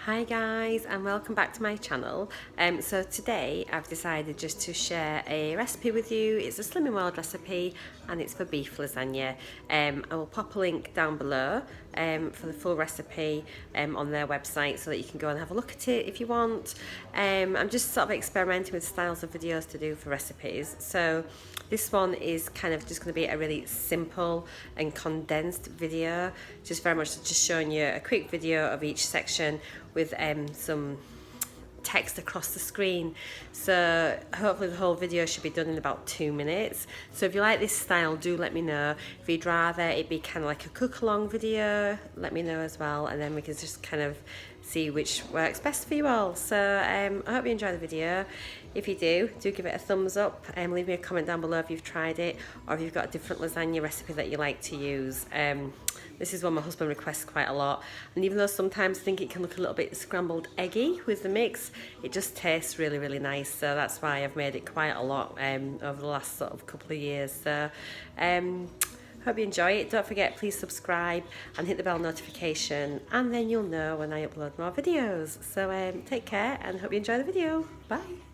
Hi guys, and welcome back to my channel. So today I've decided just to share a recipe with you. It's a Slimming World recipe and it's for beef lasagna. I will pop a link down below for the full recipe on their website so that you can go and have a look at it if you want. I'm just sort of experimenting with styles of videos to do for recipes. So this one is kind of just going to be a really simple and condensed video, just very much just showing you a quick video of each section with some text across the screen. So hopefully the whole video should be done in about 2 minutes. So if you like this style, do let me know. If you'd rather it be kind of like a cook along video, let me know as well, and then we can just kind of see which works best for you all. So I hope you enjoy the video. If you do give it a thumbs up and leave me a comment down below if you've tried it or if you've got a different lasagna recipe that you like to use. This is one my husband requests quite a lot, and even though sometimes I think it can look a little bit scrambled eggy with the mix, it just tastes really nice. So that's why I've made it quite a lot over the last sort of couple of years. So hope you enjoy it. Don't forget, please subscribe and hit the bell notification, and then you'll know when I upload more videos. So take care and hope you enjoy the video. Bye.